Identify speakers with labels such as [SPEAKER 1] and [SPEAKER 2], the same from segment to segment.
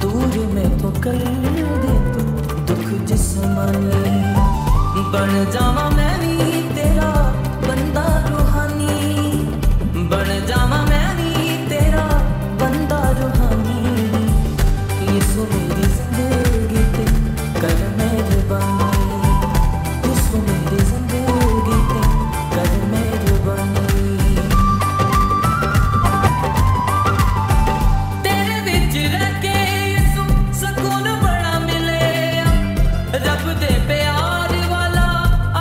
[SPEAKER 1] दूर में तो कर दे तू दुख जिस्मानी। बन जावा मैं भी तेरा बंदा रूहानी, बन जावा मैं भी तेरा बंदा रूहानी। यीशु मेरी जिंदगी पे कर मेहरबानी, यीशु मेरी जिंदगी पे कर मेहरबानी। तेरे विच रह के यीशु सुकून बड़ा मिले, रब दे प्यार वाला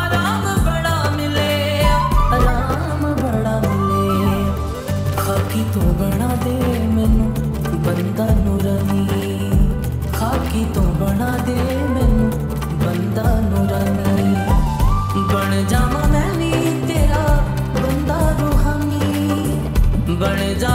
[SPEAKER 1] आराम बड़ा मिले, आराम बड़ा मिले। खाकी तो बना दे मैनू बंदा नूरानी, खाकी तो बना दे मैनू बंदा नूरानी। बन जावा मैं भी तेरा बंदा रूहानी, बन जा